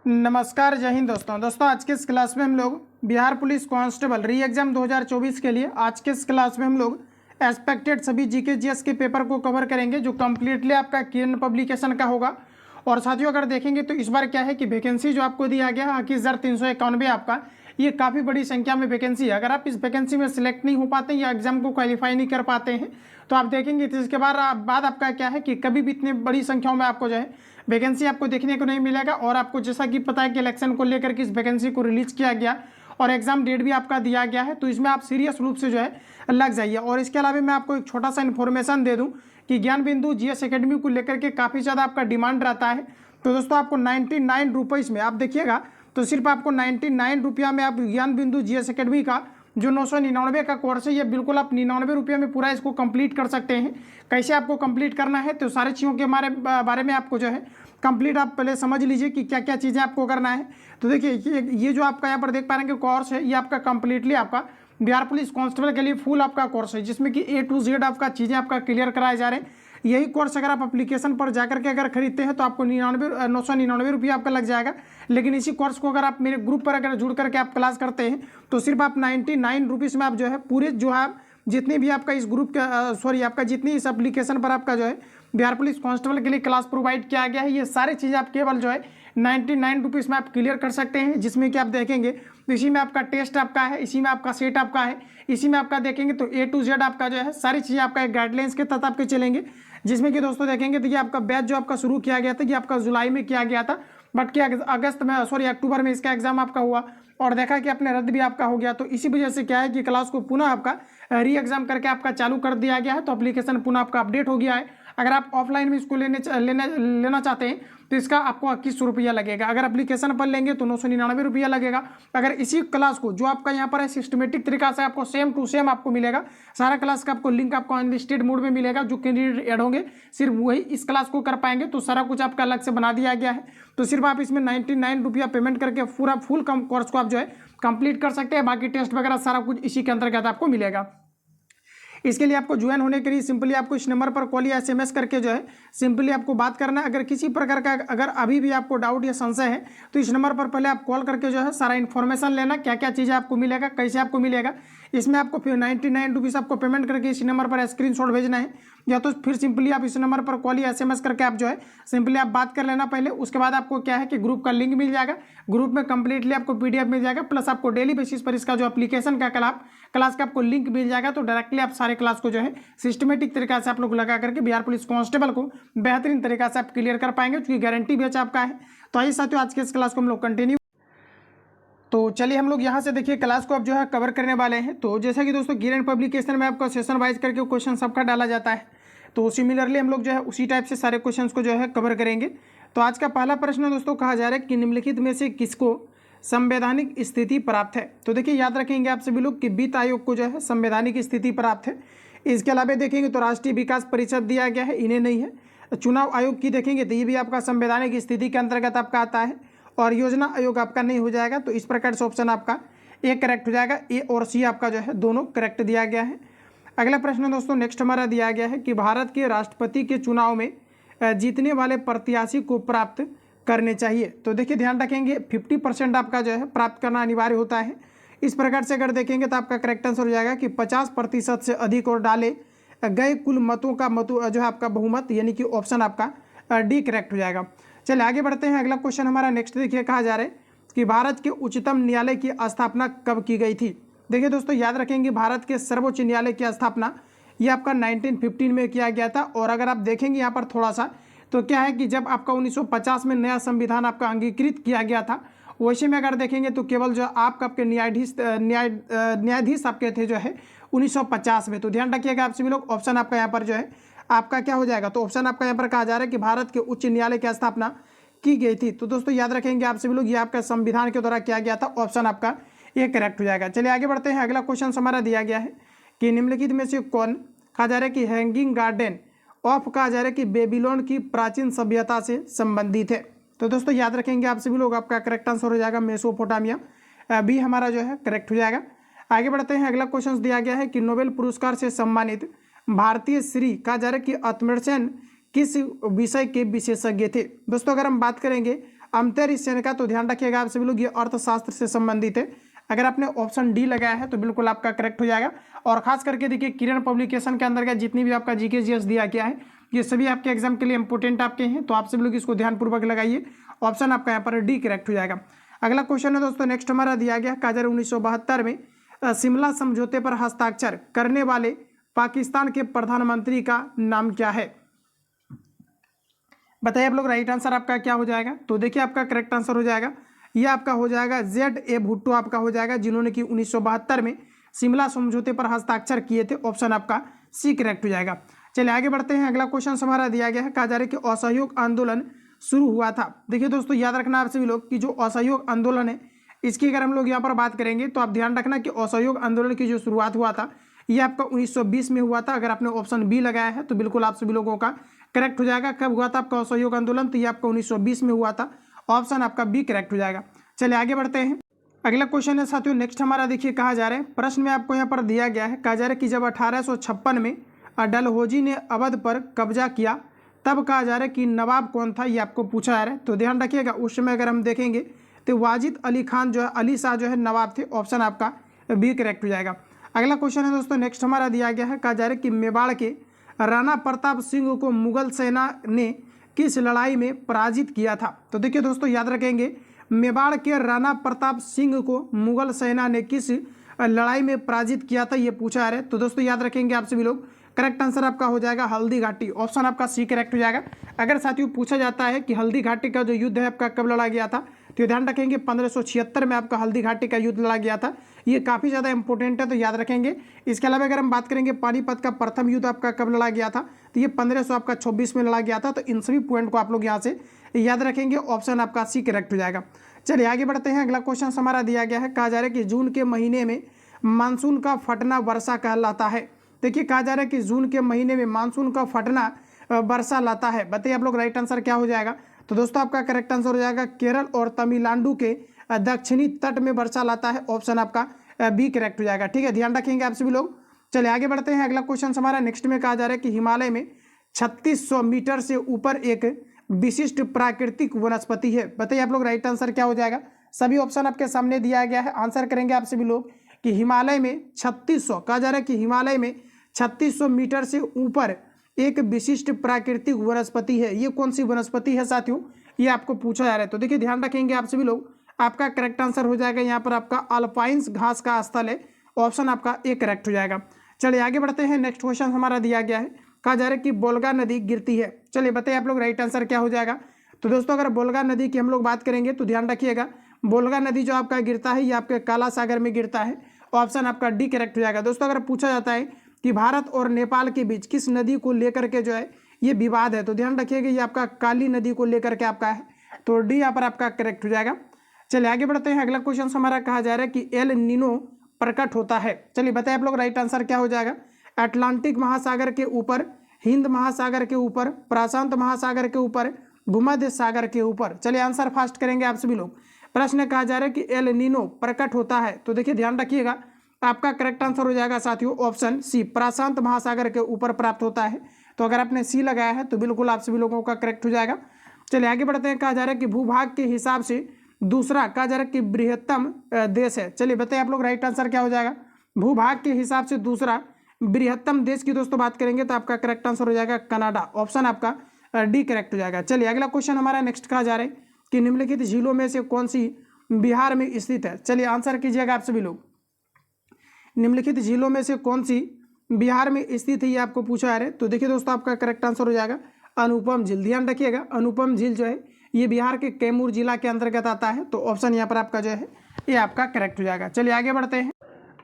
नमस्कार, जय हिंद दोस्तों आज के इस क्लास में हम लोग बिहार पुलिस कांस्टेबल री एग्जाम 2024 के लिए आज के इस क्लास में हम लोग एक्सपेक्टेड सभी जीके जीएस के पेपर को कवर करेंगे जो कम्प्लीटली आपका किरण पब्लिकेशन का होगा। और साथियों अगर देखेंगे तो इस बार क्या है कि वैकेंसी जो आपको दिया गया 21,391 आपका, ये काफ़ी बड़ी संख्या में वैकेंसी है। अगर आप इस वैकेंसी में सिलेक्ट नहीं हो पाते या एग्जाम को क्वालिफाई नहीं कर पाते हैं तो आप देखेंगे तो इसके बाद आपका क्या है कि कभी भी इतनी बड़ी संख्याओं में आपको जो है वैकेंसी आपको देखने को नहीं मिलेगा। और आपको जैसा कि पता है कि इलेक्शन को लेकर के इस वैकेंसी को रिलीज किया गया और एग्जाम डेट भी आपका दिया गया है, तो इसमें आप सीरियस रूप से जो है लग जाइए। और इसके अलावा मैं आपको एक छोटा सा इन्फॉर्मेशन दे दूं कि ज्ञान बिंदु जीएस एकेडमी को लेकर के काफ़ी ज़्यादा आपका डिमांड रहता है। तो दोस्तों आपको 99 रुपीज़ में आप देखिएगा तो सिर्फ आपको 99 रुपया में आप ज्ञान बिंदु जीएस एकेडमी का जो 999 का कोर्स है ये बिल्कुल आप 99 रुपये में पूरा इसको कंप्लीट कर सकते हैं। कैसे आपको कंप्लीट करना है तो सारी चीज़ों के बारे में आपको जो है कंप्लीट आप पहले समझ लीजिए कि क्या क्या चीज़ें आपको करना है। तो देखिए ये जो आपका यहाँ पर देख पा रहे हैं कि कोर्स है ये आपका कंप्लीटली आपका बिहार पुलिस कांस्टेबल के लिए फुल आपका कोर्स है जिसमें कि A to Z आपका चीज़ें आपका क्लियर कराए जा रहे हैं। यही कोर्स अगर आप एप्लीकेशन पर जाकर के अगर खरीदते हैं तो आपको 999 रुपये आपका लग जाएगा। लेकिन इसी कोर्स को अगर आप मेरे ग्रुप पर अगर जुड़ करके आप क्लास करते हैं तो सिर्फ आप 99 रुपीज़ में आप जो है पूरे जो है जितनी भी आपका इस ग्रुप का आपका जितनी इस एप्लीकेशन पर आपका जो है बिहार पुलिस कांस्टेबल के लिए क्लास प्रोवाइड किया गया है, ये सारी चीज़ें आप केवल जो है 99 रुपीज़ में आप क्लियर कर सकते हैं। जिसमें कि आप देखेंगे तो इसी में आपका टेस्ट आपका है, इसी में आपका सेट आपका है, इसी में आपका देखेंगे तो A to Z आपका जो है सारी चीज़ें आपका एक गाइडलाइंस के तहत आपके चलेंगे। जिसमें कि दोस्तों देखेंगे तो ये आपका बैच जो आपका शुरू किया गया था ये आपका जुलाई में किया गया था, बट क्या अक्टूबर में इसका एग्जाम आपका हुआ और देखा कि अपने रद्द भी आपका हो गया। तो इसी वजह से क्या है कि क्लास को पुनः आपका री एग्जाम करके आपका चालू कर दिया गया है। तो एप्लीकेशन पुनः आपका अपडेट हो गया है। अगर आप ऑफलाइन में इसको लेना चाहते हैं तो इसका आपको 2100 रुपया लगेगा। अगर एप्लीकेशन पर लेंगे तो 999 रुपया लगेगा। अगर इसी क्लास को जो आपका यहाँ पर है सिस्टमेटिक तरीका से आपको सेम टू सेम आपको मिलेगा, सारा क्लास का आपको लिंक आपको अनलिस्टेड मोड में मिलेगा। जो कैंडिडेट ऐड होंगे सिर्फ वही इस क्लास को कर पाएंगे, तो सारा कुछ आपका अलग से बना दिया गया है। तो सिर्फ आप इसमें 99 रुपया पेमेंट करके पूरा फुल कोर्स को आप जो है कंप्लीट कर सकते हैं। बाकी टेस्ट वगैरह सारा कुछ इसी के अंतर्गत आपको मिलेगा। इसके लिए आपको ज्वाइन होने के लिए सिंपली आपको इस नंबर पर कॉल या SMS करके जो है सिंपली आपको बात करना है। अगर किसी प्रकार का अगर अभी भी आपको डाउट या संशय है तो इस नंबर पर पहले आप कॉल करके जो है सारा इन्फॉर्मेशन लेना, क्या क्या चीज़ें आपको मिलेगा, कैसे आपको मिलेगा। इसमें आपको फिर 99 रुपीज़ आपको पेमेंट करके इसी नंबर पर स्क्रीनशॉट भेजना है, या तो फिर सिंपली आप इस नंबर पर कॉल या SMS करके आप जो है सिंपली आप बात कर लेना पहले। उसके बाद आपको क्या है कि ग्रुप का लिंक मिल जाएगा, ग्रुप में कंप्लीटली आपको PDF मिल जाएगा, प्लस आपको डेली बेसिस पर इसका जो एप्लीकेशन का क्लास का आपको लिंक मिल जाएगा। तो डायरेक्टली आप सारे क्लास को जो है सिस्टमेटिक तरीका से आप लोग लगा करके बिहार पुलिस कांस्टेबल को बेहतरीन तरीका से आप क्लियर कर पाएंगे, क्योंकि गारंटी बैच आपका है। तो आइए साथियों आज के इस क्लास को हम लोग कंटिन्यू। तो चलिए हम लोग यहाँ से देखिए क्लास को अब जो है कवर करने वाले हैं। तो जैसा कि दोस्तों गिवन पब्लिकेशन में आपका सेशन वाइज करके क्वेश्चन सबका डाला जाता है, तो सिमिलरली हम लोग जो है उसी टाइप से सारे क्वेश्चंस को जो है कवर करेंगे। तो आज का पहला प्रश्न दोस्तों कहा जा रहा है कि निम्नलिखित में से किसको संवैधानिक स्थिति प्राप्त है। तो देखिए याद रखेंगे आप सभी लोग कि वित्त आयोग को जो है संवैधानिक स्थिति प्राप्त है। इसके अलावा देखेंगे तो राष्ट्रीय विकास परिषद दिया गया है, इन्हें नहीं है। चुनाव आयोग की देखेंगे तो ये भी आपका संवैधानिक स्थिति के अंतर्गत आपका आता है, और योजना आयोग आपका नहीं हो जाएगा। तो इस प्रकार से ऑप्शन आपका A करेक्ट हो जाएगा, A और C आपका जो है दोनों करेक्ट दिया गया है। अगला प्रश्न दोस्तों नेक्स्ट हमारा दिया गया है कि भारत के राष्ट्रपति के चुनाव में जीतने वाले प्रत्याशी को प्राप्त करने चाहिए। तो देखिए ध्यान रखेंगे 50% आपका जो है प्राप्त करना अनिवार्य होता है। इस प्रकार से अगर देखेंगे तो आपका करेक्ट आंसर हो जाएगा कि 50% से अधिक और डाले गए कुल मतों का जो है आपका बहुमत, यानी कि ऑप्शन आपका D करेक्ट हो जाएगा। चलिए आगे बढ़ते हैं। अगला क्वेश्चन हमारा नेक्स्ट देखिए कहा जा रहा है कि भारत के उच्चतम न्यायालय की स्थापना कब की गई थी। देखिए दोस्तों याद रखेंगे भारत के सर्वोच्च न्यायालय की स्थापना ये आपका 1915 में किया गया था। और अगर आप देखेंगे यहाँ पर थोड़ा सा तो क्या है कि जब आपका 1950 में नया संविधान आपका अंगीकृत किया गया था, वैसे में अगर देखेंगे तो केवल जो आपके न्यायाधीश आपके थे जो है 1950 में। तो ध्यान रखिएगा आप सभी लोग, ऑप्शन आपका यहाँ पर जो है आपका क्या हो जाएगा। तो ऑप्शन आपका यहाँ पर कहा जा रहा है कि भारत के उच्च न्यायालय की स्थापना की गई थी। तो दोस्तों याद रखेंगे आप सभी लोग ये आपका संविधान के द्वारा किया गया था, ऑप्शन आपका ये करेक्ट हो जाएगा। चलिए आगे बढ़ते हैं। अगला क्वेश्चन हमारा दिया गया है कि निम्नलिखित में से कौन कहा जा रहा है कि हैंगिंग गार्डन ऑफ कहा जा रहा है कि बेबीलोन की प्राचीन सभ्यता से संबंधित है। तो दोस्तों याद रखेंगे आप सभी लोग, आपका करेक्ट आंसर हो जाएगा मेसोपोटामिया, बी हमारा जो है करेक्ट हो जाएगा। आगे बढ़ते हैं। अगला क्वेश्चन दिया गया है कि नोबेल पुरस्कार से सम्मानित भारतीय श्री कहा जा रहा है कि अमर्त्य सेन किस विषय के विशेषज्ञ थे। दोस्तों अगर हम बात करेंगे अंतरिक्ष सेना का, तो ध्यान रखिएगा आप सभी लोग ये अर्थशास्त्र से संबंधित है। अगर आपने ऑप्शन डी लगाया है तो बिल्कुल आपका करेक्ट हो जाएगा। और खास करके देखिए किरण पब्लिकेशन के अंदर का जितनी भी आपका जीके जीएस दिया गया है ये सभी आपके एग्जाम के लिए इंपोर्टेंट आपके हैं, तो आप सभी लोग इसको ध्यानपूर्वक लगाइए। ऑप्शन आपका यहाँ पर डी करेक्ट हो जाएगा। अगला क्वेश्चन है दोस्तों नेक्स्ट हमारा दिया गया कहा जा रहा है 1972 में शिमला समझौते पर हस्ताक्षर करने वाले पाकिस्तान के प्रधानमंत्री का नाम क्या है? बताइए आप लोग, राइट आंसर आपका क्या हो जाएगा? तो देखिए आपका करेक्ट आंसर हो जाएगा, ये आपका हो जाएगा ZA भुट्टो आपका हो जाएगा, जिन्होंने कि 1972 में शिमला समझौते पर हस्ताक्षर किए थे। ऑप्शन आपका सी करेक्ट हो जाएगा। चलिए आगे बढ़ते हैं। अगला क्वेश्चन हमारा दिया गया है कहा जा रहा है कि असहयोग आंदोलन शुरू हुआ था। देखिए दोस्तों याद रखना आप सभी लोग कि जो असहयोग आंदोलन है इसकी अगर हम लोग यहाँ पर बात करेंगे तो आप ध्यान रखना कि असहयोग आंदोलन की जो शुरुआत हुआ था ये आपका 1920 में हुआ था। अगर आपने ऑप्शन बी लगाया है तो बिल्कुल आप सभी लोगों का करेक्ट हो जाएगा। कब हुआ था आपका असहयोग आंदोलन? तो ये आपका 1920 में हुआ था। ऑप्शन आपका बी करेक्ट हो जाएगा। चलिए आगे बढ़ते हैं। अगला क्वेश्चन है साथियों नेक्स्ट हमारा देखिए कहा जा रहा है, प्रश्न में आपको यहाँ पर दिया गया है, कहा जा रहा है कि जब 1856 में डलहौजी ने अवध पर कब्जा किया तब कहा जा रहा है कि नवाब कौन था, ये आपको पूछा जा रहा है। तो ध्यान रखिएगा उस समय अगर हम देखेंगे तो वाजिद अली खान जो है, अली शाह जो है नवाब थे। ऑप्शन आपका बी करेक्ट हो जाएगा। अगला क्वेश्चन है दोस्तों नेक्स्ट हमारा दिया गया है, कहा जा रहा है कि मेवाड़ के राणा प्रताप सिंह को मुगल सेना ने किस लड़ाई में पराजित किया था? तो देखिए दोस्तों याद रखेंगे मेवाड़ के राणा प्रताप सिंह को मुगल सेना ने किस लड़ाई में पराजित किया था, ये पूछा जा रहा है। तो दोस्तों याद रखेंगे आप सभी लोग, करेक्ट आंसर आपका हो जाएगा हल्दी घाटी। ऑप्शन आपका सी करेक्ट हो जाएगा। अगर साथियों पूछा जाता है कि हल्दी घाटी का जो युद्ध है आपका कब लड़ा गया था, तो ध्यान रखेंगे 1576 में आपका हल्दी घाटी का युद्ध लड़ा गया था। ये काफ़ी ज़्यादा इंपॉर्टेंट है, तो याद रखेंगे। इसके अलावा अगर हम बात करेंगे पानीपत का प्रथम युद्ध आपका कब लड़ा गया था, तो ये 1526 में लड़ा गया था। तो इन सभी पॉइंट को आप लोग यहाँ से याद रखेंगे। ऑप्शन आपका सी करेक्ट हो जाएगा। चलिए आगे बढ़ते हैं। अगला क्वेश्चन हमारा दिया गया है, कहा जा रहा है कि जून के महीने में मानसून का फटना वर्षा कहलाता है। देखिए कहा जा रहा है कि जून के महीने में मानसून का फटना वर्षा लाता है। बताइए आप लोग राइट आंसर क्या हो जाएगा? तो दोस्तों आपका करेक्ट आंसर हो जाएगा केरल और तमिलनाडु के दक्षिणी तट में वर्षा लाता है। ऑप्शन आपका बी करेक्ट हो जाएगा। ठीक है, ध्यान रखेंगे आप सभी लोग। चलिए आगे बढ़ते हैं। अगला क्वेश्चन हमारा नेक्स्ट में कहा जा रहा है कि हिमालय में 3600 मीटर से ऊपर एक विशिष्ट प्राकृतिक वनस्पति है। बताइए आप लोग राइट आंसर क्या हो जाएगा? सभी ऑप्शन आपके सामने दिया गया है, आंसर करेंगे आप सभी लोग कि हिमालय में 3600 कहा जा रहा है कि हिमालय में 3600 मीटर से ऊपर एक विशिष्ट प्राकृतिक वनस्पति है। ये कौन सी वनस्पति है साथियों, ये आपको पूछा जा रहा है। तो देखिए ध्यान रखेंगे आप सभी लोग, आपका करेक्ट आंसर हो जाएगा यहाँ पर आपका अल्पाइंस घास का स्थल है। ऑप्शन आपका ए करेक्ट हो जाएगा। चलिए आगे बढ़ते हैं। नेक्स्ट क्वेश्चन हमारा दिया गया है, कहा जा रहा है कि बोलगा नदी गिरती है। चलिए बताइए आप लोग राइट आंसर क्या हो जाएगा? तो दोस्तों अगर बोलगा नदी की हम लोग बात करेंगे तो ध्यान रखिएगा बोलगा नदी जो आपका गिरता है ये आपके काला सागर में गिरता है। ऑप्शन आपका डी करेक्ट हो जाएगा। दोस्तों अगर पूछा जाता है कि भारत और नेपाल के बीच किस नदी को लेकर के जो है ये विवाद है, तो ध्यान रखिएगा ये आपका काली नदी को लेकर के आपका है। तो डी यहाँ पर आपका करेक्ट हो जाएगा। चलिए आगे बढ़ते हैं। अगला क्वेश्चन हमारा कहा जा रहा है कि एल नीनो प्रकट होता है। चलिए बताइए आप लोग राइट आंसर क्या हो जाएगा? अटलांटिक महासागर के ऊपर, हिंद महासागर के ऊपर, प्रशांत महासागर के ऊपर, भूमध्य सागर के ऊपर। चलिए आंसर फास्ट करेंगे आप सभी लोग। प्रश्न कहा जा रहा है कि एल नीनो प्रकट होता है, तो देखिए ध्यान रखिएगा आपका करेक्ट आंसर हो जाएगा साथियों ऑप्शन सी, प्रशांत महासागर के ऊपर प्राप्त होता है। तो अगर आपने सी लगाया है तो बिल्कुल आप सभी लोगों का करेक्ट हो जाएगा। चलिए आगे बढ़ते हैं। कहा जा रहा है कि भूभाग के हिसाब से दूसरा कहा जा रहा है कि बृहत्तम देश है। चलिए बताइए आप लोग राइट आंसर क्या हो जाएगा? भूभाग के हिसाब से दूसरा बृहत्तम देश की दोस्तों बात करेंगे तो आपका करेक्ट आंसर हो जाएगा कनाडा। ऑप्शन आपका डी करेक्ट हो जाएगा। चलिए अगला क्वेश्चन हमारा नेक्स्ट कहा जा रहा है कि निम्नलिखित झीलों में से कौन सी बिहार में स्थित है? चलिए आंसर कीजिएगा आप सभी लोग। निम्नलिखित झीलों में से कौन सी बिहार में स्थित है ये आपको पूछा जा रहा है। तो देखिए दोस्तों आपका करेक्ट आंसर हो जाएगा अनुपम झील। ध्यान रखिएगा अनुपम झील जो है ये बिहार के कैमूर जिला के अंतर्गत आता है। तो ऑप्शन यहाँ पर आपका जो है ये आपका करेक्ट हो जाएगा। चलिए आगे बढ़ते हैं।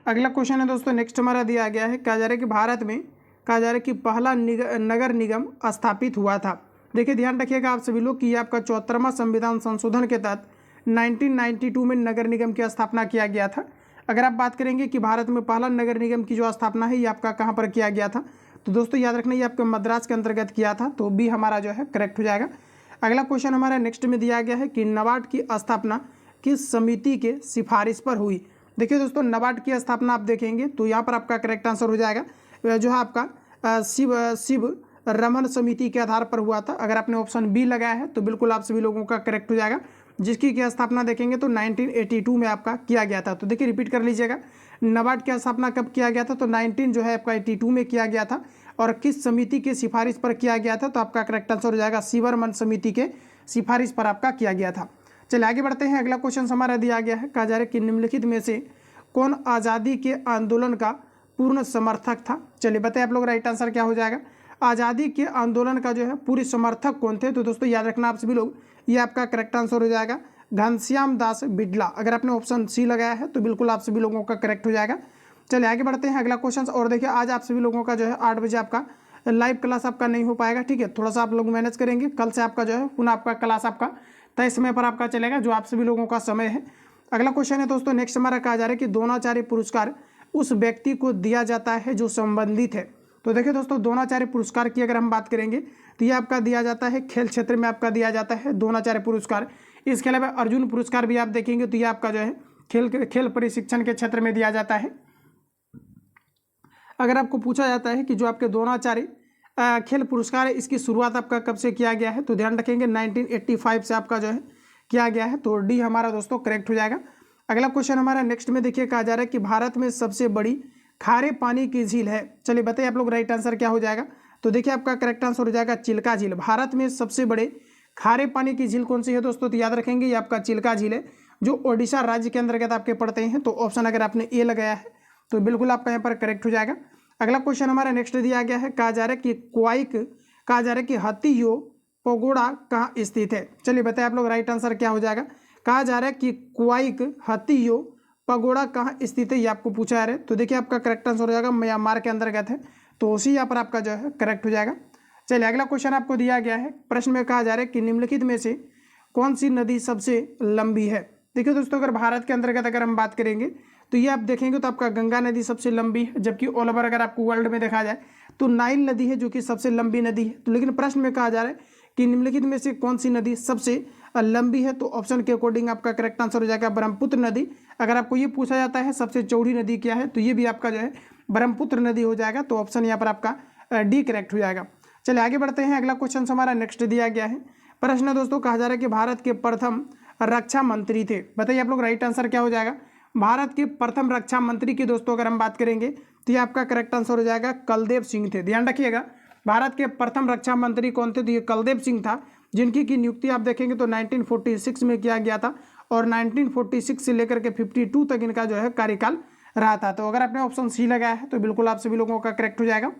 अगला क्वेश्चन है दोस्तों नेक्स्ट हमारा दिया गया है, कहा जा रहा है कि भारत में कहा जा रहा है कि पहला नगर निगम स्थापित हुआ था। देखिए ध्यान रखिएगा आप सभी लोग कि ये आपका 74वां संविधान संशोधन के तहत 1992 में नगर निगम की स्थापना किया गया था। अगर आप बात करेंगे कि भारत में पहला नगर निगम की जो स्थापना है ये आपका कहाँ पर किया गया था, तो दोस्तों याद रखना ये आपके मद्रास के अंतर्गत किया था। तो बी हमारा जो है करेक्ट हो जाएगा। अगला क्वेश्चन हमारा नेक्स्ट में दिया गया है कि नाबार्ड की स्थापना किस समिति के सिफारिश पर हुई। देखिए दोस्तों नाबार्ड की स्थापना आप देखेंगे तो यहाँ पर आपका करेक्ट आंसर हो जाएगा जो है आपका शिव रमन समिति के आधार पर हुआ था। अगर आपने ऑप्शन बी लगाया है तो बिल्कुल आप सभी लोगों का करेक्ट हो जाएगा। जिसकी की स्थापना देखेंगे तो 1982 में आपका किया गया था। तो देखिए रिपीट कर लीजिएगा, नाबार्ड की स्थापना कब किया गया था, तो 19 जो है आपका 82 में किया गया था। और किस समिति के सिफारिश पर किया गया था, तो आपका करेक्ट आंसर हो जाएगा सीवरमन समिति के सिफारिश पर आपका किया गया था। चलिए आगे बढ़ते हैं। अगला क्वेश्चन हमारा दिया गया है, कहा जा रहा है कि निम्नलिखित में से कौन आज़ादी के आंदोलन का पूर्ण समर्थक था। चलिए बताइए आप लोग, राइट आंसर क्या हो जाएगा। आज़ादी के आंदोलन का जो है पूरे समर्थक कौन थे, तो दोस्तों याद रखना आप सभी लोग, ये आपका करेक्ट आंसर हो जाएगा घनश्याम दास बिड़ला। अगर आपने ऑप्शन सी लगाया है तो बिल्कुल आप सभी लोगों का करेक्ट हो जाएगा। चलिए आगे बढ़ते हैं अगला क्वेश्चन। और देखिए आज आप सभी लोगों का जो है 8 बजे आपका लाइव क्लास आपका नहीं हो पाएगा, ठीक है, थोड़ा सा आप लोग मैनेज करेंगे। कल से आपका जो है पुनः आपका क्लास आपका तय समय पर आपका चलेगा, जो आप सभी लोगों का समय है। अगला क्वेश्चन है दोस्तों नेक्स्ट हमारा, कहा जा रहा है कि द्रोणाचार्य पुरस्कार उस व्यक्ति को दिया जाता है जो संबंधित है। तो देखिए दोस्तों, द्रोणाचार्य पुरस्कार की अगर हम बात करेंगे तो ये आपका दिया जाता है खेल क्षेत्र में आपका दिया जाता है द्रोणाचार्य पुरस्कार। इसके अलावा अर्जुन पुरस्कार भी आप देखेंगे तो ये आपका जो है खेल प्रशिक्षण के क्षेत्र में दिया जाता है। अगर आपको पूछा जाता है कि जो आपके द्रोणाचार्य खेल पुरस्कार है, इसकी शुरुआत आपका कब से किया गया है, तो ध्यान रखेंगे 1985 से आपका जो है किया गया है। तो डी हमारा दोस्तों करेक्ट हो जाएगा। अगला क्वेश्चन हमारा नेक्स्ट में देखिए, कहा जा रहा है कि भारत में सबसे बड़ी खारे पानी की झील है। चलिए बताइए आप लोग, राइट आंसर क्या हो जाएगा। तो देखिए आपका करेक्ट आंसर हो जाएगा चिल्का झील। भारत में सबसे बड़े खारे पानी की झील कौन सी है दोस्तों, तो याद रखेंगे ये आपका चिल्का झील है, जो ओडिशा राज्य के अंतर्गत आपके पड़ते हैं। तो ऑप्शन अगर आपने ए लगाया है तो बिल्कुल आपका यहाँ पर करेक्ट हो जाएगा। अगला क्वेश्चन हमारा नेक्स्ट दिया गया है, कहा जा रहा है कि कहा जा रहा है कि हाथीयो पगोड़ा कहाँ स्थित है। चलिए बताइए आप लोग, राइट आंसर क्या हो जाएगा। कहा जा रहा है कि क्वाइक हाथीयो पगोड़ा कहाँ स्थित है, ये आपको पूछा जा रहा है। तो देखिए आपका करेक्ट आंसर हो जाएगा म्यांमार के अंतर्गत है, तो उसी यहाँ पर आपका जो है करेक्ट हो जाएगा। चलिए अगला क्वेश्चन आपको दिया गया है, प्रश्न में कहा जा रहा है कि निम्नलिखित में से कौन सी नदी सबसे लंबी है। देखिए दोस्तों, अगर भारत के अंतर्गत अगर हम बात करेंगे तो ये आप देखेंगे तो आपका गंगा नदी सबसे लंबी है, जबकि ऑल ओवर अगर आपको वर्ल्ड में देखा जाए तो नाइल नदी है जो कि सबसे लंबी नदी है। तो लेकिन प्रश्न में कहा जा रहा है कि निम्नलिखित में से कौन सी नदी सबसे लंबी है, तो ऑप्शन के अकॉर्डिंग आपका करेक्ट आंसर हो जाएगा ब्रह्मपुत्र नदी। अगर आपको ये पूछा जाता है सबसे चौड़ी नदी क्या है, तो ये भी आपका जो है ब्रह्मपुत्र नदी हो जाएगा। तो ऑप्शन यहाँ पर आपका डी करेक्ट हो जाएगा। चलिए आगे बढ़ते हैं। अगला क्वेश्चन हमारा नेक्स्ट दिया गया है, प्रश्न दोस्तों कहा जा रहा है कि भारत के प्रथम रक्षा मंत्री थे। बताइए आप लोग, राइट आंसर क्या हो जाएगा। भारत के प्रथम रक्षा मंत्री की दोस्तों अगर हम बात करेंगे तो ये आपका करेक्ट आंसर हो जाएगा कलदेव सिंह थे। ध्यान रखिएगा, भारत के प्रथम रक्षा मंत्री कौन थे, तो ये कलदेव सिंह था, जिनकी की नियुक्ति आप देखेंगे तो 1946 में किया गया था और 1946 से लेकर के 52 तक इनका जो है कार्यकाल रहा था। तो अगर आपने ऑप्शन सी लगाया है तो बिल्कुल आप सभी लोगों का करेक्ट हो जाएगा।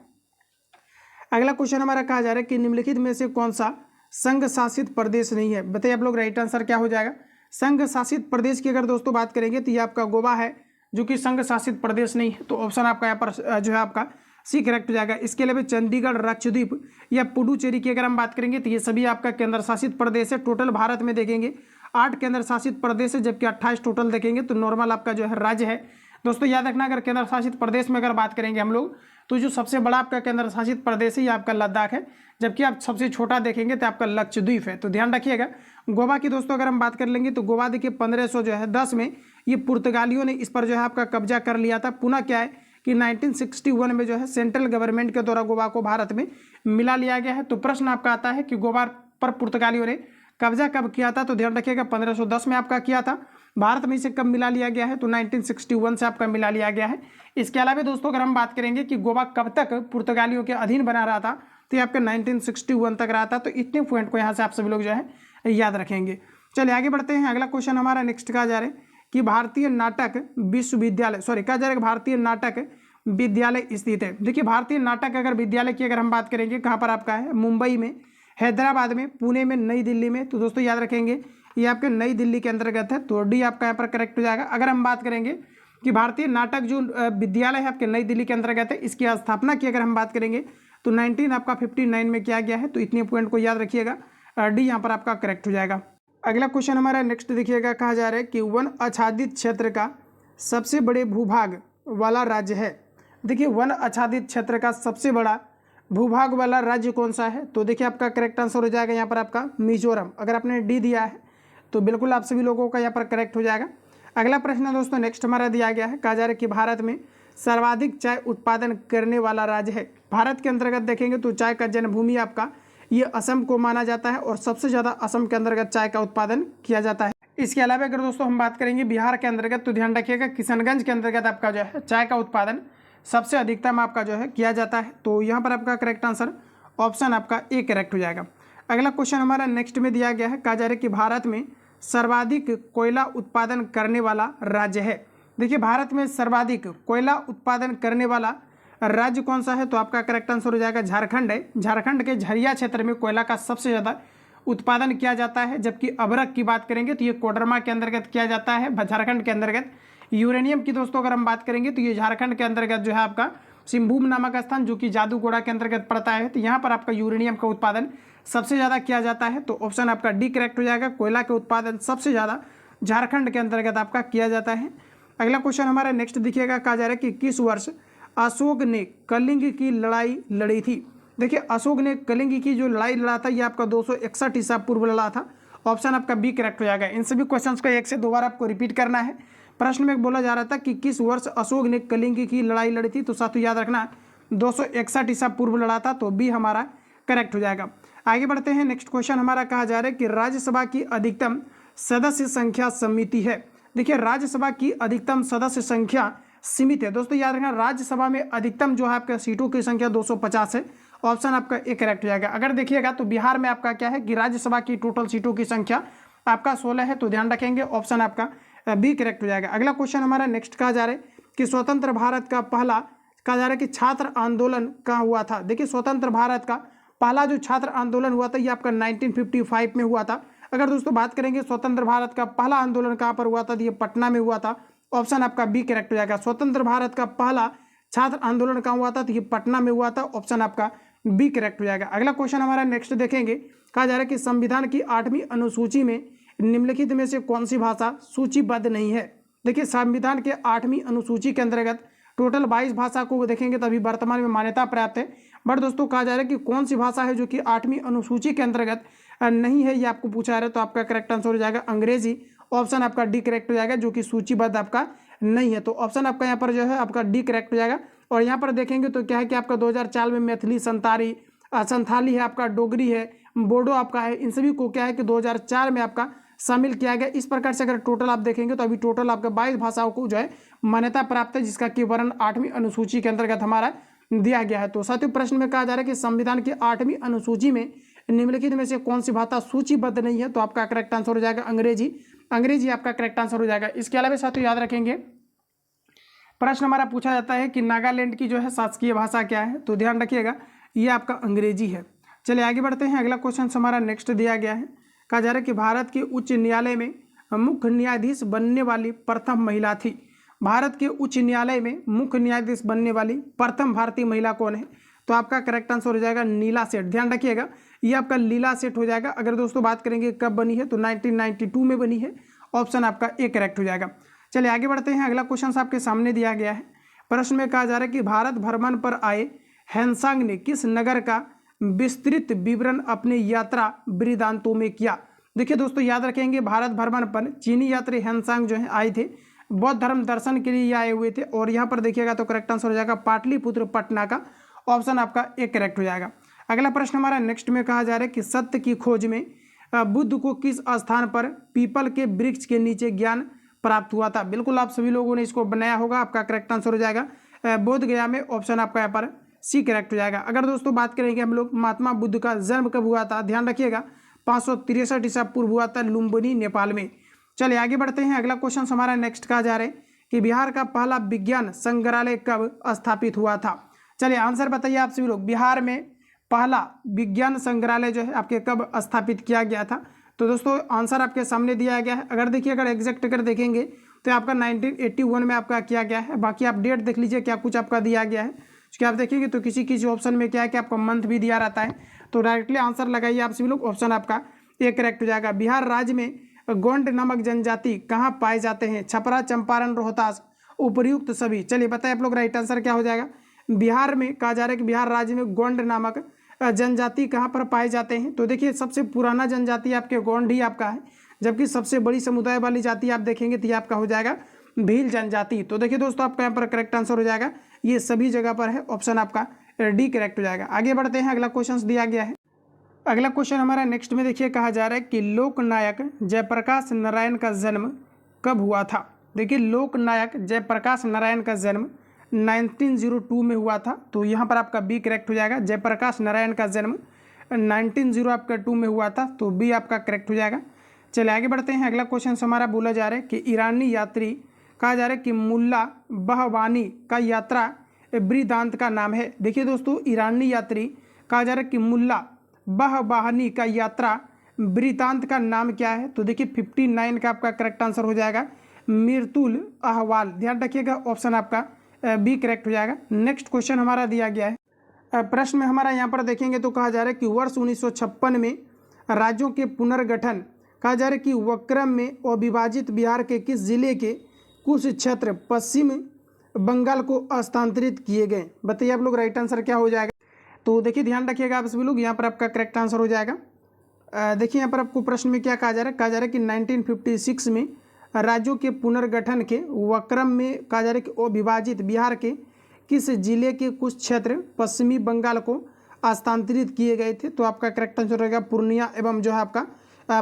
अगला क्वेश्चन हमारा कहा जा रहा है कि निम्नलिखित में से कौन सा संघ शासित प्रदेश नहीं है। बताइए आप लोग, राइट आंसर क्या हो जाएगा। संघ शासित प्रदेश की अगर दोस्तों बात करेंगे तो ये आपका गोवा है, जो कि संघ शासित प्रदेश नहीं है। तो ऑप्शन आपका यहाँ पर जो है आपका सी करेक्ट हो जाएगा। इसके अलावा चंडीगढ़, लक्षद्वीप या पुडुचेरी की अगर हम बात करेंगे तो ये सभी आपका केंद्र शासित प्रदेश है। टोटल भारत में देखेंगे 8 केंद्र शासित प्रदेश है, जबकि 28 टोटल देखेंगे तो नॉर्मल आपका जो है राज्य है। दोस्तों याद रखना, अगर केंद्र शासित प्रदेश में अगर बात करेंगे हम लोग तो जो सबसे बड़ा आपका केंद्र शासित प्रदेश है ये आपका लद्दाख है, जबकि आप सबसे छोटा देखेंगे तो आपका लक्षद्वीप है। तो ध्यान रखिएगा। गोवा की दोस्तों अगर हम बात कर लेंगे तो गोवा देखिए 1510 में ये पुर्तगालियों ने इस पर जो है आपका कब्जा कर लिया था। पुनः क्या है कि 1961 में जो है सेंट्रल गवर्नमेंट के द्वारा गोवा को भारत में मिला लिया गया है। तो प्रश्न आपका आता है कि गोवा पर पुर्तगालियों ने कब्जा कब किया था, तो ध्यान रखिएगा 1510 में आपका किया था। भारत में इसे कब मिला लिया गया है, तो 1961 से आपका मिला लिया गया है। इसके अलावा दोस्तों अगर हम बात करेंगे कि गोवा कब तक पुर्तगालियों के अधीन बना रहा था, तो ये आपका 1961 तक रहा था। तो इतने पॉइंट को यहाँ से आप सभी लोग जो है याद रखेंगे। चलिए आगे बढ़ते हैं। अगला क्वेश्चन हमारा नेक्स्ट कहा जा रहा है कि भारतीय नाटक विश्वविद्यालय कहा जा रहा है भारतीय नाटक विद्यालय स्थित है। देखिए भारतीय नाटक अगर विद्यालय की अगर हम बात करेंगे कहाँ पर आपका है, मुंबई में, हैदराबाद में, पुणे में, नई दिल्ली में। तो दोस्तों याद रखेंगे ये आपके नई दिल्ली के अंतर्गत है। तो डी आपका यहाँ पर करेक्ट हो जाएगा। अगर हम बात करेंगे कि भारतीय नाटक जो विद्यालय है आपके नई दिल्ली के अंतर्गत है, इसकी स्थापना की अगर हम बात करेंगे तो 1959 में किया गया है। तो इतने पॉइंट को याद रखिएगा, डी यहाँ पर आपका करेक्ट हो जाएगा। अगला क्वेश्चन हमारा नेक्स्ट देखिएगा, कहा जा रहा है कि वन आच्छादित क्षेत्र का सबसे बड़े भूभाग वाला राज्य है। देखिए वन आच्छादित क्षेत्र का सबसे बड़ा भूभाग वाला राज्य कौन सा है, तो देखिए आपका करेक्ट आंसर हो जाएगा यहाँ पर आपका मिजोरम। अगर आपने डी दिया है तो बिल्कुल आप सभी लोगों का यहाँ पर करेक्ट हो जाएगा। अगला प्रश्न दोस्तों नेक्स्ट हमारा दिया गया है, कहा जा रहा है कि भारत में सर्वाधिक चाय उत्पादन करने वाला राज्य है। भारत के अंतर्गत देखेंगे तो चाय का जन्मभूमि आपका ये असम को माना जाता है और सबसे ज़्यादा असम के अंतर्गत चाय का उत्पादन किया जाता है। इसके अलावा अगर दोस्तों हम बात करेंगे बिहार के अंतर्गत, तो ध्यान रखिएगा किशनगंज के अंतर्गत आपका जो है चाय का उत्पादन सबसे अधिकतम आपका जो है किया जाता है। तो यहाँ पर आपका करेक्ट आंसर ऑप्शन आपका ए करेक्ट हो जाएगा। अगला क्वेश्चन हमारा नेक्स्ट में दिया गया है, कहा जा रहा है कि भारत में सर्वाधिक कोयला उत्पादन करने वाला राज्य है। देखिए भारत में सर्वाधिक कोयला उत्पादन करने वाला राज्य कौन सा है, तो आपका करेक्ट आंसर हो जाएगा झारखंड है। झारखंड के झरिया क्षेत्र में कोयला का सबसे ज़्यादा उत्पादन किया जाता है, जबकि अभ्रक की बात करेंगे तो ये कोडरमा के अंतर्गत किया जाता है झारखंड के अंतर्गत। यूरेनियम की दोस्तों अगर हम बात करेंगे तो ये झारखंड के अंतर्गत जो है आपका सिंहभूम नामक स्थान जो कि जादूगोड़ा के अंतर्गत पड़ता है, तो यहाँ पर आपका यूरेनियम का उत्पादन सबसे ज़्यादा किया जाता है। तो ऑप्शन आपका डी करेक्ट हो जाएगा, कोयला के उत्पादन सबसे ज़्यादा झारखंड के अंतर्गत आपका किया जाता है। अगला क्वेश्चन हमारा नेक्स्ट दिखिएगा, कहा जा रहा है कि किस वर्ष अशोक ने कलिंग की लड़ाई लड़ी थी। देखिए अशोक ने कलिंग की जो लड़ाई लड़ा था ये आपका 261 ईसा पूर्व लड़ा था। ऑप्शन आपका बी करेक्ट हो जाएगा। इन सभी क्वेश्चंस को एक से दो बार आपको रिपीट करना है। प्रश्न में बोला जा रहा था कि किस वर्ष अशोक ने कलिंग की लड़ाई लड़ी थी, तो साथियों याद रखना 261 ईसा पूर्व लड़ा था, तो बी हमारा करेक्ट हो जाएगा। आगे बढ़ते हैं। नेक्स्ट क्वेश्चन हमारा कहा जा रहा है कि राज्यसभा की अधिकतम सदस्य संख्या समिति है। देखिए राज्यसभा की अधिकतम सदस्य संख्या सीमित है। दोस्तों याद रखना राज्यसभा में अधिकतम जो है आपका सीटों की संख्या 250 है। ऑप्शन आपका ए करेक्ट हो जाएगा। अगर देखिएगा तो बिहार में आपका क्या है कि राज्यसभा की टोटल सीटों की संख्या आपका 16 है, तो ध्यान रखेंगे ऑप्शन आपका बी करेक्ट हो जाएगा। अगला क्वेश्चन हमारा नेक्स्ट कहा जा रहा है कि स्वतंत्र भारत का पहला कहा जा रहा है कि छात्र आंदोलन कहाँ हुआ था। देखिए स्वतंत्र भारत का पहला जो छात्र आंदोलन हुआ था ये आपका 1955 में हुआ था। अगर दोस्तों बात करेंगे स्वतंत्र भारत का पहला आंदोलन कहाँ पर हुआ था, तो ये पटना में हुआ था। ऑप्शन आपका बी करेक्ट हो जाएगा। स्वतंत्र भारत का पहला छात्र आंदोलन कहाँ हुआ था, तो ये पटना में हुआ था। ऑप्शन आपका बी करेक्ट हो जाएगा। अगला क्वेश्चन हमारा नेक्स्ट देखेंगे, कहा जा रहा है कि संविधान की 8वीं अनुसूची में निम्नलिखित में से कौन सी भाषा सूचीबद्ध नहीं है। देखिए संविधान के 8वीं अनुसूची के अंतर्गत टोटल 22 भाषा को देखेंगे तो अभी वर्तमान में मान्यता प्राप्त है। बट दोस्तों कहा जा रहा है कि कौन सी भाषा है जो कि 8वीं अनुसूची के अंतर्गत नहीं है, ये आपको पूछा जा रहा है। तो आपका करेक्ट आंसर हो जाएगा अंग्रेजी। ऑप्शन आपका डी करेक्ट हो जाएगा, जो कि सूचीबद्ध आपका नहीं है। तो ऑप्शन आपका यहाँ पर जो है आपका डी करेक्ट हो जाएगा। और यहाँ पर देखेंगे तो क्या है कि आपका 2004 में मैथिली, संथाली है, आपका डोगरी है, बोडो आपका है, इन सभी को क्या है कि 2004 में आपका शामिल किया गया। इस प्रकार से अगर टोटल आप देखेंगे तो अभी टोटल आपका 22 भाषाओं को जो है मान्यता प्राप्त है, जिसका कि वर्णन 8वीं अनुसूची के अंतर्गत हमारा दिया गया है। तो साथियों प्रश्न में कहा जा रहा है कि संविधान की 8वीं अनुसूची में निम्नलिखित में से कौन सी भाषा सूचीबद्ध नहीं है, तो आपका करेक्ट आंसर हो जाएगा अंग्रेजी। अंग्रेजी आपका करेक्ट आंसर हो जाएगा। इसके अलावा साथियों याद रखेंगे प्रश्न हमारा पूछा जाता है कि नागालैंड की जो है शासकीय भाषा क्या है, तो ध्यान रखिएगा ये आपका अंग्रेजी है। चलिए आगे बढ़ते हैं। अगला क्वेश्चन हमारा नेक्स्ट दिया गया है, कहा जा रहा है कि भारत के उच्च न्यायालय में मुख्य न्यायाधीश बनने वाली प्रथम महिला थी। भारत के उच्च न्यायालय में मुख्य न्यायाधीश बनने वाली प्रथम भारतीय महिला कौन है, तो आपका करेक्ट आंसर हो जाएगा नीला सेठ। ध्यान रखिएगा ये आपका लीला सेठ हो जाएगा। अगर दोस्तों बात करेंगे कब बनी है, तो 1992 में बनी है। ऑप्शन आपका ए करेक्ट हो जाएगा। चलिए आगे बढ़ते हैं। अगला क्वेश्चन आपके सामने दिया गया है। प्रश्न में कहा जा रहा है कि भारत भ्रमण पर आए हैंसांग ने किस नगर का विस्तृत विवरण अपने यात्रा वृत्तांतों में किया। देखिए दोस्तों याद रखेंगे भारत भ्रमण पर चीनी यात्री हैंसांग जो है आए थे, बौद्ध धर्म दर्शन के लिए आए हुए थे। और यहाँ पर देखिएगा तो करेक्ट आंसर हो जाएगा पाटलिपुत्र पटना का। ऑप्शन आपका ए करेक्ट हो जाएगा। अगला प्रश्न हमारा नेक्स्ट में कहा जा रहा है कि सत्य की खोज में बुद्ध को किस स्थान पर पीपल के वृक्ष के नीचे ज्ञान प्राप्त हुआ था। बिल्कुल आप सभी लोगों ने इसको बनाया होगा। आपका करेक्ट आंसर हो जाएगा बोध गया में। ऑप्शन आपका यहाँ पर सी करेक्ट हो जाएगा। अगर दोस्तों बात करेंगे हम लोग महात्मा बुद्ध का जन्म कब हुआ था, ध्यान रखिएगा 563 ईसा पूर्व हुआ था लुम्बिनी नेपाल में। चलिए आगे बढ़ते हैं। अगला क्वेश्चन हमारा नेक्स्ट कहा जा रहा है कि बिहार का पहला विज्ञान संग्रहालय कब स्थापित हुआ था। चलिए आंसर बताइए आप सभी लोग, बिहार में पहला विज्ञान संग्रहालय जो है आपके कब स्थापित किया गया था। तो दोस्तों आंसर आपके सामने दिया गया है। अगर देखिए अगर एग्जैक्ट अगर देखेंगे तो आपका 1981 में आपका किया गया है। बाकी आप डेट देख लीजिए क्या कुछ आपका दिया गया है, क्योंकि आप देखेंगे तो किसी किसी ऑप्शन में क्या है कि आपका मंथ भी दिया रहता है। तो डायरेक्टली आंसर लगाइए आप सभी लोग। ऑप्शन आपका ए करेक्ट हो जाएगा। बिहार राज्य में गोंड नामक जनजाति कहाँ पाए जाते हैं, छपरा, चंपारण, रोहतास, उपर्युक्त सभी। चलिए बताइए आप लोग राइट आंसर क्या हो जाएगा। बिहार में कहा जा रहा है कि बिहार राज्य में गोंड नामक जनजाति कहाँ पर पाए जाते हैं। तो देखिए सबसे पुराना जनजाति आपके गोंड ही आपका है, जबकि सबसे बड़ी समुदाय वाली जाति आप देखेंगे तो ये आपका हो जाएगा भील जनजाति। तो देखिए दोस्तों आपका यहाँ पर करेक्ट आंसर हो जाएगा ये सभी जगह पर है। ऑप्शन आपका डी करेक्ट हो जाएगा। आगे बढ़ते हैं। अगला क्वेश्चन दिया गया है। अगला क्वेश्चन हमारा नेक्स्ट में देखिए, कहा जा रहा है कि लोकनायक जयप्रकाश नारायण का जन्म कब हुआ था। देखिए लोकनायक जयप्रकाश नारायण का जन्म 1902 में हुआ था, तो यहाँ पर आपका बी करेक्ट हो जाएगा। जयप्रकाश नारायण का जन्म 1902 में हुआ था, तो बी आपका करेक्ट हो जाएगा। चलिए आगे बढ़ते हैं। अगला क्वेश्चन हमारा बोला जा रहा है कि ईरानी यात्री, कहा जा रहा है कि मुल्ला बहवानी का यात्रा वृदांत का नाम है। देखिए दोस्तों, ईरानी यात्री कहा जा रहा है कि मुल्ला बहवानी का यात्रा वृतांत का नाम क्या है। तो देखिए 59 का आपका करेक्ट आंसर हो जाएगा मिर्तुल अहवाल। ध्यान रखिएगा, ऑप्शन आपका बी करेक्ट हो जाएगा। नेक्स्ट क्वेश्चन हमारा दिया गया है, प्रश्न में हमारा यहाँ पर देखेंगे तो कहा जा रहा है कि वर्ष 1956 में राज्यों के पुनर्गठन, कहा जा रहा है कि वक्रम में अविभाजित बिहार के किस जिले के कुछ क्षेत्र पश्चिम बंगाल को हस्तांतरित किए गए। बताइए आप लोग राइट आंसर क्या हो जाएगा। तो देखिए ध्यान रखिएगा आप सभी लोग, यहाँ पर आपका करेक्ट आंसर हो जाएगा। देखिए यहाँ पर आपको प्रश्न में क्या कहा जा रहा है, कहा जा रहा है कि 1956 में राज्यों के पुनर्गठन के वक्रम में, कहा जा रहा है कि अविभाजित बिहार के किस जिले के कुछ क्षेत्र पश्चिमी बंगाल को हस्तांतरित किए गए थे। तो आपका करेक्ट आंसर रहेगा पूर्णिया एवं जो है आपका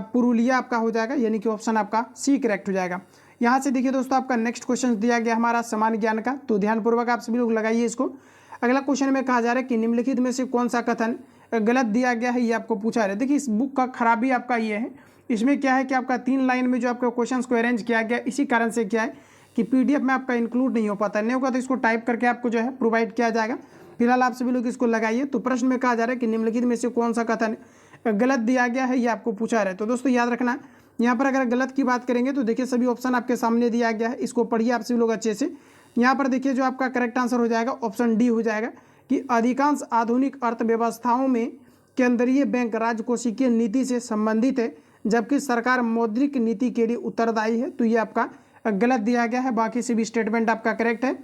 पुरुलिया आपका हो जाएगा, यानी कि ऑप्शन आपका सी करेक्ट हो जाएगा। यहाँ से देखिए दोस्तों, आपका नेक्स्ट क्वेश्चन दिया गया हमारा सामान्य ज्ञान का, तो ध्यानपूर्वक आप सभी लोग लगाइए इसको। अगला क्वेश्चन में कहा जा रहा है कि निम्नलिखित में से कौन सा कथन गलत दिया गया है, ये आपको पूछा है। देखिए इस बुक का खराबी आपका ये है, इसमें क्या है कि आपका 3 लाइन में जो आपका क्वेश्चंस को अरेंज किया गया, इसी कारण से क्या है कि पीडीएफ में आपका इंक्लूड नहीं हो पाता, नहीं होगा तो इसको टाइप करके आपको जो है प्रोवाइड किया जाएगा। फिलहाल आप सभी लोग इसको लगाइए। तो प्रश्न में कहा जा रहा है कि निम्नलिखित में से कौन सा कथन गलत दिया गया है, ये आपको पूछा है। तो दोस्तों याद रखना, यहाँ पर अगर गलत की बात करेंगे तो देखिए सभी ऑप्शन आपके सामने दिया गया है, इसको पढ़िए आप सभी लोग अच्छे से। यहाँ पर देखिए जो आपका करेक्ट आंसर हो जाएगा ऑप्शन डी हो जाएगा कि अधिकांश आधुनिक अर्थव्यवस्थाओं में केंद्रीय बैंक राजकोषीय नीति से संबंधित है, जबकि सरकार मौद्रिक नीति के लिए उत्तरदायी है। तो ये आपका गलत दिया गया है, बाकी से भी स्टेटमेंट आपका करेक्ट है।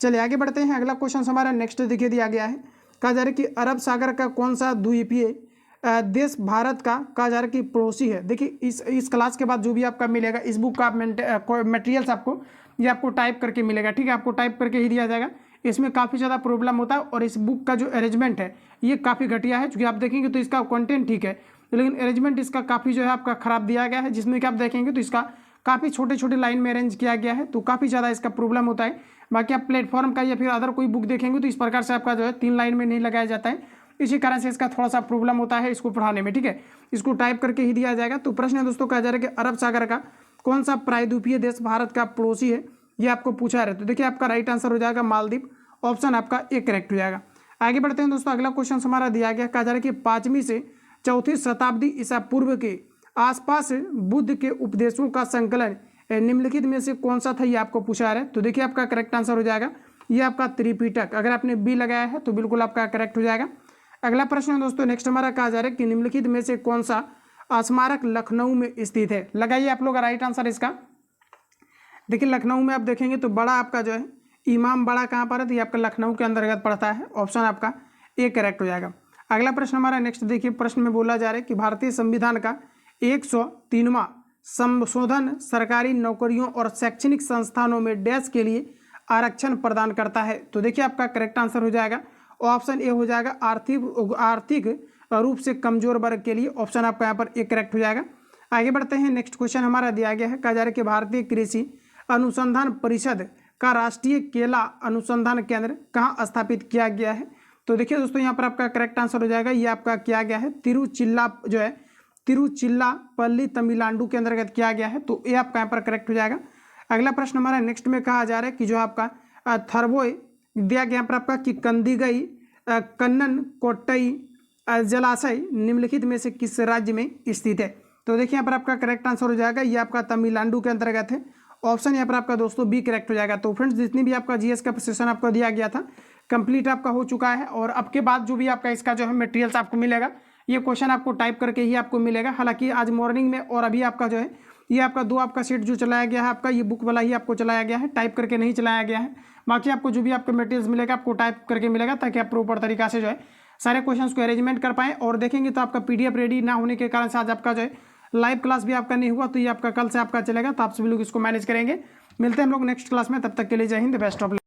चलिए आगे बढ़ते हैं। अगला क्वेश्चन हमारा नेक्स्ट देखिए दिया गया है, कहा जा रहा है कि अरब सागर का कौन सा द्वीपीय देश भारत का, कहा जा रहा है कि पड़ोसी है। देखिए इस क्लास के बाद जो भी आपका मिलेगा, इस बुक का मटेरियल्स आपको ये आपको टाइप करके मिलेगा, ठीक है, आपको टाइप करके ही दिया जाएगा। इसमें काफ़ी ज़्यादा प्रॉब्लम होता है और इस बुक का जो अरेंजमेंट है ये काफ़ी घटिया है, क्योंकि आप देखेंगे तो इसका कंटेंट ठीक है लेकिन अरेंजमेंट इसका काफ़ी जो है आपका ख़राब दिया गया है, जिसमें कि आप देखेंगे तो इसका काफ़ी छोटे छोटे लाइन में अरेंज किया गया है, तो काफ़ी ज़्यादा इसका प्रॉब्लम होता है। बाकी आप प्लेटफॉर्म का या फिर अदर कोई बुक देखेंगे तो इस प्रकार से आपका जो है 3 लाइन में नहीं लगाया जाता है, इसी कारण से इसका थोड़ा सा प्रॉब्लम होता है इसको पढ़ाने में, ठीक है, इसको टाइप करके ही दिया जाएगा। तो प्रश्न है दोस्तों, कहा जा रहा है कि अरब सागर का कौन सा प्रायद्वीपीय देश भारत का पड़ोसी है, ये आपको पूछा है। तो देखिए आपका राइट आंसर हो जाएगा मालदीव, ऑप्शन आपका ए करेक्ट हो जाएगा। आगे बढ़ते हैं दोस्तों। अगला क्वेश्चन हमारा दिया गया, कहा जा रहा है कि 5वीं से 4थी शताब्दी ईसा पूर्व के आसपास बुद्ध के उपदेशों का संकलन निम्नलिखित में से कौन सा था, ये आपको पूछा है। तो देखिए आपका करेक्ट आंसर हो जाएगा ये आपका त्रिपिटक। अगर आपने बी लगाया है तो बिल्कुल आपका करेक्ट हो जाएगा। अगला प्रश्न है दोस्तों नेक्स्ट हमारा, कहा जा रहा है कि निम्नलिखित में से कौन सा स्मारक लखनऊ में स्थित है। लगाइए आप लोग राइट आंसर इसका। देखिए लखनऊ में आप देखेंगे तो बड़ा आपका जो है इमाम बड़ा कहाँ पर है, तो ये आपका लखनऊ के अंतर्गत पड़ता है, ऑप्शन आपका ए करेक्ट हो जाएगा। अगला प्रश्न हमारा नेक्स्ट देखिए, प्रश्न में बोला जा रहा है कि भारतीय संविधान का 103वां संशोधन सरकारी नौकरियों और शैक्षणिक संस्थानों में डैश के लिए आरक्षण प्रदान करता है। तो देखिए आपका करेक्ट आंसर हो जाएगा ऑप्शन ए हो जाएगा आर्थिक रूप से कमजोर वर्ग के लिए, ऑप्शन आपका यहाँ पर ए करेक्ट हो जाएगा। आगे बढ़ते हैं। नेक्स्ट क्वेश्चन हमारा दिया गया है, कहा जा रहा है कि भारतीय कृषि अनुसंधान परिषद का राष्ट्रीय केला अनुसंधान केंद्र कहाँ स्थापित किया गया है। तो देखिए दोस्तों यहाँ पर आपका करेक्ट आंसर हो जाएगा ये आपका किया गया है तिरुचिल्लापल्ली तमिलनाडु के अंतर्गत किया गया है, तो ये आपका यहाँ पर करेक्ट हो जाएगा। अगला प्रश्न हमारा नेक्स्ट में कहा जा रहा है कि जो आपका थर्बोय दिया गया यहाँ पर आपका कि कंदीगई कन्नन कोट्टई जलाशय निम्नलिखित में से किस राज्य में स्थित है। तो देखिए यहाँ पर आपका करेक्ट आंसर हो जाएगा ये आपका तमिलनाडु के अंतर्गत है, ऑप्शन यहाँ पर आपका दोस्तों बी करेक्ट हो जाएगा। तो फ्रेंड्स जितनी भी आपका जीएस का सेशन आपको दिया गया था कंप्लीट आपका हो चुका है, और अब के बाद जो भी आपका इसका जो है मटेरियल्स आपको मिलेगा ये क्वेश्चन आपको टाइप करके ही आपको मिलेगा। हालांकि आज मॉर्निंग में और अभी आपका जो है ये आपका 2 आपका सेट जो चलाया गया है आपका ये बुक वाला ही आपको चलाया गया है, टाइप करके नहीं चलाया गया है। बाकी आपको जो भी आपको मटेरियल्स मिलेगा आपको टाइप करके मिलेगा, ताकि आप प्रॉपर तरीका से जो है सारे क्वेश्चंस को अरेंजमेंट कर पाएँ। और देखेंगे तो आपका पीडीएफ रेडी ना होने के कारण से आज आपका जो है लाइव क्लास भी आपका नहीं हुआ, तो ये आपका कल से आपका चलेगा, तो आप सभी लोग इसको मैनेज करेंगे। मिलते हैं हम लोग नेक्स्ट क्लास में, तब तक के लिए जय हिंद, बेस्ट ऑफ लक।